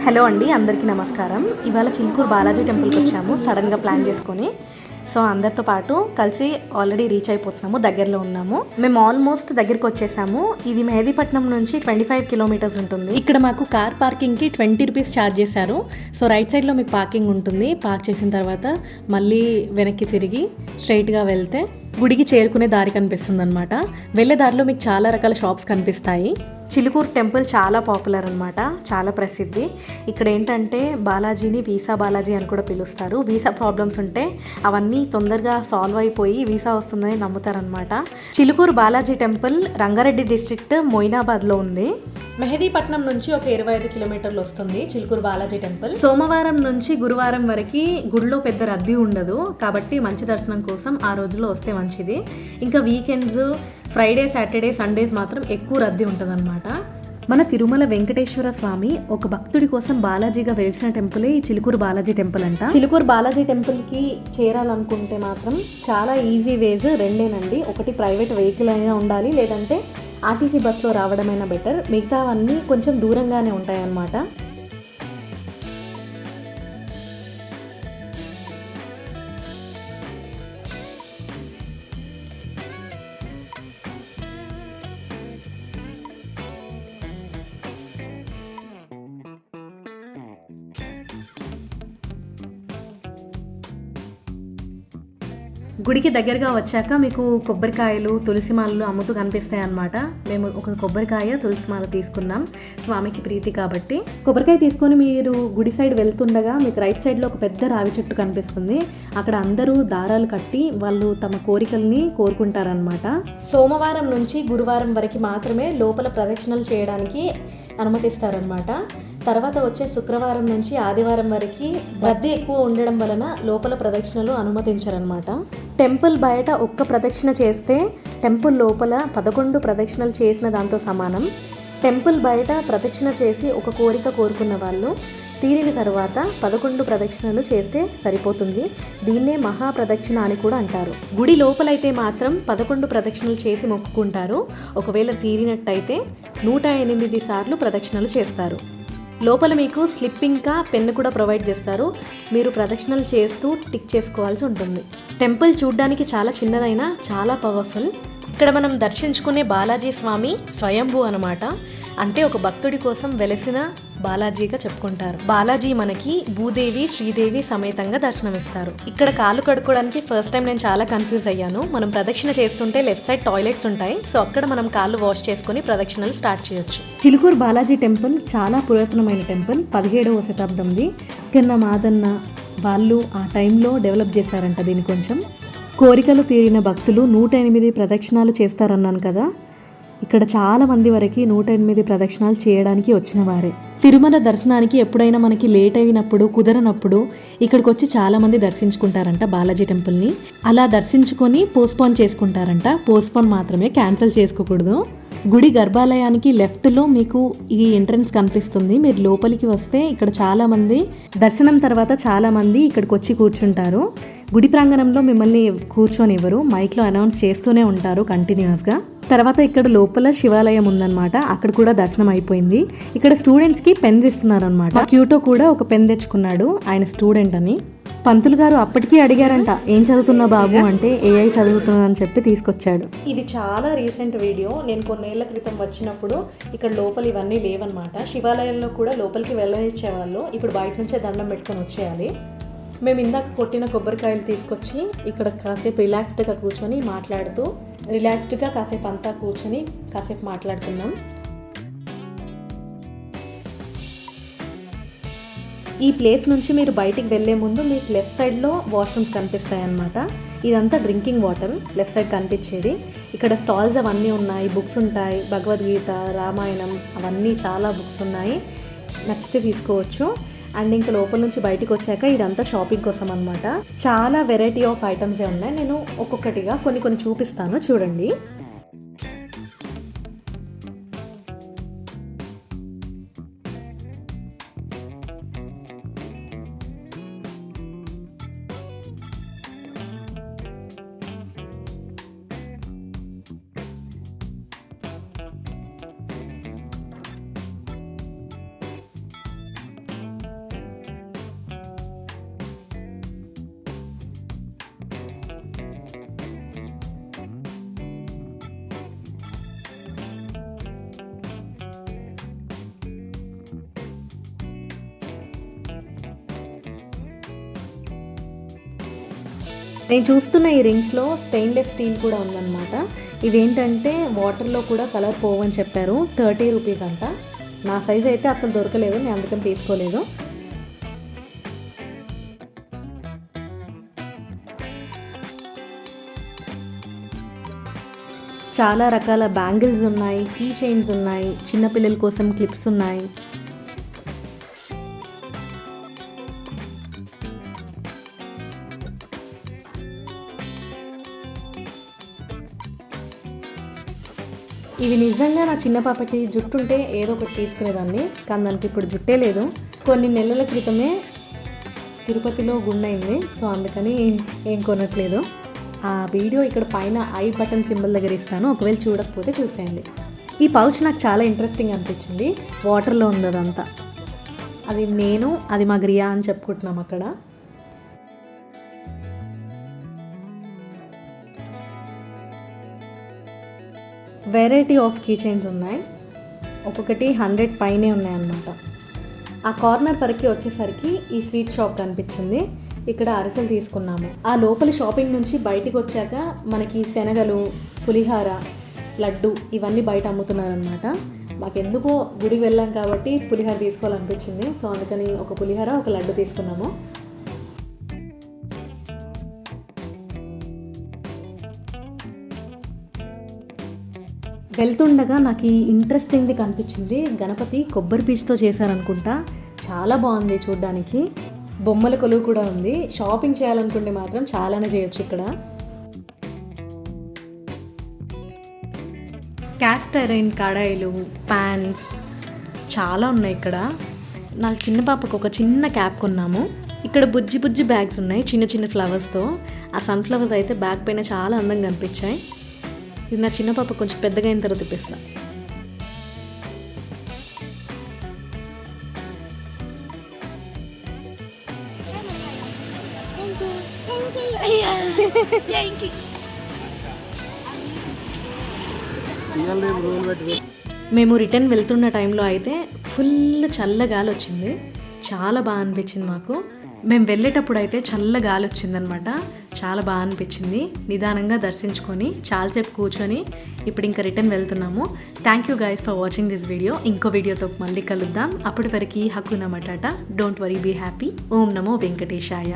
Hello అండి, అందరికీ నమస్కారం. ఇవాళ చిలుకూరు బాలాజీ టెంపుల్కి వచ్చాము సడన్గా ప్లాన్ చేసుకొని. సో అందరితో పాటు కలిసి ఆల్రెడీ రీచ్ అయిపోతున్నాము, దగ్గరలో ఉన్నాము. మేము ఆల్మోస్ట్ దగ్గరికి వచ్చేసాము. ఇది మెహదీపట్నం నుంచి 25 కిలోమీటర్స్ ఉంటుంది. ఇక్కడ మాకు కార్ పార్కింగ్కి 20 రూపీస్ ఛార్జ్ చేశారు. సో రైట్ సైడ్లో మీకు పార్కింగ్ ఉంటుంది. పార్క్ చేసిన తర్వాత మళ్ళీ వెనక్కి తిరిగి స్ట్రైట్గా వెళ్తే గుడికి చేరుకునే దారి కనిపిస్తుంది అనమాట. వెళ్ళే దారిలో మీకు చాలా రకాల షాప్స్ కనిపిస్తాయి. చిలుకూరు టెంపుల్ చాలా పాపులర్ అనమాట, చాలా ప్రసిద్ధి. ఇక్కడ ఏంటంటే బాలాజీని వీసా బాలాజీ అని కూడా పిలుస్తారు. వీసా ప్రాబ్లమ్స్ ఉంటే అవన్నీ తొందరగా సాల్వ్ అయిపోయి వీసా వస్తుందని నమ్ముతారనమాట. చిలుకూరు బాలాజీ టెంపుల్ రంగారెడ్డి డిస్ట్రిక్ట్ మొయినాబాద్లో ఉంది. మెహదీపట్నం నుంచి ఒక 25 కిలోమీటర్లు వస్తుంది చిలుకూరు బాలాజీ టెంపుల్. సోమవారం నుంచి గురువారం వరకు గుడిలో పెద్ద రద్దీ ఉండదు, కాబట్టి మంచి దర్శనం కోసం ఆ రోజుల్లో వస్తే మంచిది. ఇంకా వీకెండ్స్, ఫ్రైడే, సాటర్డే, సండేస్ మాత్రం ఎక్కువ రద్దీ ఉంటుందన్నమాట. మన తిరుమల వెంకటేశ్వర స్వామి ఒక భక్తుడి కోసం బాలాజీగా వెలిసిన టెంపులే ఈ చిలుకూరు బాలాజీ టెంపుల్ అంట. చిలుకూరు బాలాజీ టెంపుల్కి చేరాలనుకుంటే మాత్రం చాలా ఈజీ వేస్ రెండేనండి. ఒకటి ప్రైవేట్ వెహికల్ అయినా ఉండాలి, లేదంటే ఆర్టీసీ బస్లో రావడమైనా బెటర్. మిగతావన్నీ కొంచెం దూరంగానే ఉంటాయన్నమాట. గుడికి దగ్గరగా వచ్చాక మీకు కొబ్బరికాయలు, తులసిమాలలు అమ్ముతూ కనిపిస్తాయి అన్నమాట. మేము ఒక కొబ్బరికాయ, తులసిమాల తీసుకున్నాం, స్వామికి ప్రీతి కాబట్టి. కొబ్బరికాయ తీసుకొని మీరు గుడి సైడ్ వెళ్తుండగా మీకు రైట్ సైడ్లో ఒక పెద్ద రావి చెట్టు కనిపిస్తుంది. అక్కడ అందరూ దారాలు కట్టి వాళ్ళు తమ కోరికల్ని కోరుకుంటారనమాట. సోమవారం నుంచి గురువారం వరకు మాత్రమే లోపల ప్రదక్షిణలు చేయడానికి అనుమతిస్తారనమాట. తర్వాత వచ్చే శుక్రవారం నుంచి ఆదివారం వరకు రద్దీ ఎక్కువ ఉండడం వలన లోపల ప్రదక్షిణలు అనుమతించారనమాట. టెంపుల్ బయట ఒక్క ప్రదక్షిణ చేస్తే టెంపుల్ లోపల 11 ప్రదక్షిణలు చేసిన దాంతో సమానం. టెంపుల్ బయట ప్రదక్షిణ చేసి ఒక కోరిక కోరుకున్న వాళ్ళు తీరిన తర్వాత 11 ప్రదక్షిణలు చేస్తే సరిపోతుంది. దీన్నే మహాప్రదక్షిణ అని కూడా అంటారు. గుడి లోపలైతే మాత్రం 11 ప్రదక్షిణలు చేసి మొక్కుకుంటారు. ఒకవేళ తీరినట్టయితే 108 సార్లు ప్రదక్షిణలు చేస్తారు. లోపల మీకు స్లిప్ ఇంకా పెన్ను కూడా ప్రొవైడ్ చేస్తారు. మీరు ప్రదక్షిణలు చేస్తూ టిక్ చేసుకోవాల్సి ఉంటుంది. టెంపుల్ చూడ్డానికి చాలా చిన్నదైనా చాలా పవర్ఫుల్. ఇక్కడ మనం దర్శించుకునే బాలాజీ స్వామి స్వయంభూ అనమాట. అంటే ఒక భక్తుడి కోసం వెలసిన బాలాజీగా చెప్పుకుంటారు. బాలాజీ మనకి భూదేవి, శ్రీదేవి సమేతంగా దర్శనమిస్తారు. ఇక్కడ కాళ్ళు కడుక్కోవడానికి ఫస్ట్ టైం నేను చాలా కన్ఫ్యూజ్ అయ్యాను. మనం ప్రదక్షిణ చేస్తుంటే లెఫ్ట్ సైడ్ టాయిలెట్స్ ఉంటాయి. సో అక్కడ మనం కాళ్ళు వాష్ చేసుకుని ప్రదక్షిణలు స్టార్ట్ చేయొచ్చు. చిలుకూరు బాలాజీ టెంపుల్ చాలా పురాతనమైన టెంపుల్, 17వ శతాబ్దంది. కింద మాదన్న వాళ్ళు ఆ టైంలో డెవలప్ చేశారంట దీన్ని. కొంచెం కోరికలు తీరిన భక్తులు 108 ప్రదక్షిణాలు చేస్తారన్నాను కదా. ఇక్కడ చాలా మంది వరకు 108 ప్రదక్షిణాలు చేయడానికి వచ్చిన వారే. తిరుమల దర్శనానికి ఎప్పుడైనా మనకి లేట్ అయినప్పుడు, కుదరనప్పుడు ఇక్కడికి వచ్చి చాలామంది దర్శించుకుంటారంట బాలాజీ టెంపుల్ని. అలా దర్శించుకొని పోస్ట్పోన్ చేసుకుంటారంట. పోస్ట్పోన్ మాత్రమే, క్యాన్సిల్ చేసుకోకూడదు. గుడి గర్భాలయానికి లెఫ్ట్లో మీకు ఈ ఎంట్రన్స్ కనిపిస్తుంది. మీరు లోపలికి వస్తే ఇక్కడ చాలామంది దర్శనం తర్వాత చాలామంది ఇక్కడికి వచ్చి కూర్చుంటారు. గుడి ప్రాంగణంలో మిమ్మల్ని కూర్చొనివ్వరు, మైక్లో అనౌన్స్ చేస్తూనే ఉంటారు కంటిన్యూస్గా. తర్వాత ఇక్కడ లోపల శివాలయం ఉందన్నమాట, అక్కడ కూడా దర్శనం అయిపోయింది. ఇక్కడ స్టూడెంట్స్కి పెన్స్ ఇస్తున్నారనమాట. క్యూటో కూడా ఒక పెన్ తెచ్చుకున్నాడు, ఆయన స్టూడెంట్ అని. పంతులు గారు అప్పటికీ అడిగారంట, ఏం చదువుతున్నా బాబు అంటే ఏఐ చదువుతున్నానని చెప్పి తీసుకొచ్చాడు. ఇది చాలా రీసెంట్ వీడియో. నేను కొన్నేళ్ల క్రితం వచ్చినప్పుడు ఇక్కడ లోపల ఇవన్నీ లేవన్నమాట. శివాలయంలో కూడా లోపలికి వెళ్ళనిచ్చేవాళ్ళు. ఇప్పుడు బయట నుంచే దండం పెట్టుకొని వచ్చేయాలి. మేము ఇందాక కొట్టిన కొబ్బరికాయలు తీసుకొచ్చి ఇక్కడ కాసేపు రిలాక్స్డ్గా కూర్చొని మాట్లాడుతూ, రిలాక్స్డ్గా కాసేపు అంతా కూర్చొని కాసేపు మాట్లాడుకున్నాం. ఈ ప్లేస్ నుంచి మీరు బయటికి వెళ్ళే ముందు మీకు లెఫ్ట్ సైడ్లో వాష్రూమ్స్ కనిపిస్తాయి అన్నమాట. ఇదంతా డ్రింకింగ్ వాటర్ లెఫ్ట్ సైడ్ కనిపించేది. ఇక్కడ స్టాల్స్ అవన్నీ ఉన్నాయి, బుక్స్ ఉంటాయి, భగవద్గీత, రామాయణం అవన్నీ చాలా బుక్స్ ఉన్నాయి. నచ్చితే తీసుకోవచ్చు. అండ్ ఇంకా లోపల నుంచి బయటకు వచ్చాక ఇదంతా షాపింగ్ కోసం అనమాట. చాలా వెరైటీ ఆఫ్ ఐటమ్సే ఉన్నాయి. నేను ఒక్కొక్కటిగా కొన్ని చూపిస్తాను, చూడండి. నేను చూస్తున్న ఈ రింగ్స్లో స్టెయిన్లెస్ స్టీల్ కూడా ఉందన్నమాట. ఇవేంటంటే వాటర్లో కూడా కలర్ పోవని చెప్పారు. 30 రూపీస్ అంట. నా సైజ్ అయితే అసలు దొరకలేదు, నేను అందుకని తీసుకోలేదు. చాలా రకాల బ్యాంగిల్స్ ఉన్నాయి, కీ చైన్స్ ఉన్నాయి, చిన్నపిల్లల కోసం క్లిప్స్ ఉన్నాయి. ఇవి నిజంగా నా చిన్న పాపకి జుట్టు ఉంటే ఏదో ఒకటి తీసుకునేదాన్ని, కానీ దానికి ఇప్పుడు జుట్టే లేదు. కొన్ని నెలల క్రితమే తిరుపతిలో గుండైంది, సో అందుకని ఏం కొనట్లేదు. ఆ వీడియో ఇక్కడ పైన ఐ బటన్ సింబల్ దగ్గర ఇస్తాను, ఒకవేళ చూడకపోతే చూసేయండి. ఈ పౌచ్ నాకు చాలా ఇంట్రెస్టింగ్ అనిపించింది. వాటర్లో ఉంది అదంతా. అది మా గ్రియా అని చెప్పుకుంటున్నాం అక్కడ. వెరైటీ ఆఫ్ కీ చైన్స్ ఉన్నాయి, ఒక్కొక్కటి 100 పైనే ఉన్నాయన్నమాట. ఆ కార్నర్ వరకు వచ్చేసరికి ఈ స్వీట్ షాప్ కనిపించింది. ఇక్కడ అరిసెలు తీసుకున్నాము. ఆ లోపల షాపింగ్ నుంచి బయటికి వచ్చాక మనకి శనగలు, పులిహార, లడ్డు ఇవన్నీ బయట అమ్ముతున్నారనమాట. మాకెందుకో గుడికి వెళ్ళాం కాబట్టి పులిహార తీసుకోవాలనిపించింది, సో అందుకని ఒక పులిహార, ఒక లడ్డు తీసుకున్నాము. వెళ్తుండగా నాకు ఈ ఇంట్రెస్టింగ్ది కనిపించింది. గణపతి కొబ్బరి పీచుతో చేశారనుకుంటా, చాలా బాగుంది చూడ్డానికి. బొమ్మల కొలువు కూడా ఉంది. షాపింగ్ చేయాలనుకుంటే మాత్రం చాలానే చేయొచ్చు ఇక్కడ. క్యాస్ట్ ఐరన్ కడాయిలు, ప్యాన్స్ చాలా ఉన్నాయి ఇక్కడ. నాకు చిన్న పాపకు ఒక చిన్న క్యాప్ కొన్నాము. ఇక్కడ బుజ్జి బుజ్జి బ్యాగ్స్ ఉన్నాయి చిన్న చిన్న ఫ్లవర్స్తో. ఆ సన్ఫ్లవర్స్ అయితే బ్యాగ్ పైన చాలా అందంగా కనిపించాయి. ఇది నా చిన్న పాప కొంచెం పెద్దగా అయిన తర్వాత తెప్పిస్తా. మేము రిటర్న్ వెళ్తున్న టైంలో అయితే ఫుల్ చల్ల గాలి వచ్చింది, చాలా బాగా అనిపించింది మాకు. మేము వెళ్ళేటప్పుడు అయితే చల్ల గాలి వచ్చిందనమాట, చాలా బాగా అనిపించింది. నిదానంగా దర్శించుకొని చాలాసేపు కూర్చొని ఇప్పుడు ఇంకా రిటర్న్ వెళ్తున్నాము. Thank you guys for watching this video. ఇంకో వీడియోతో మళ్ళీ కలుద్దాం. అప్పటి వరకు హక్కున మటాట. Don't worry, be happy. ఓం నమో వెంకటేశాయ.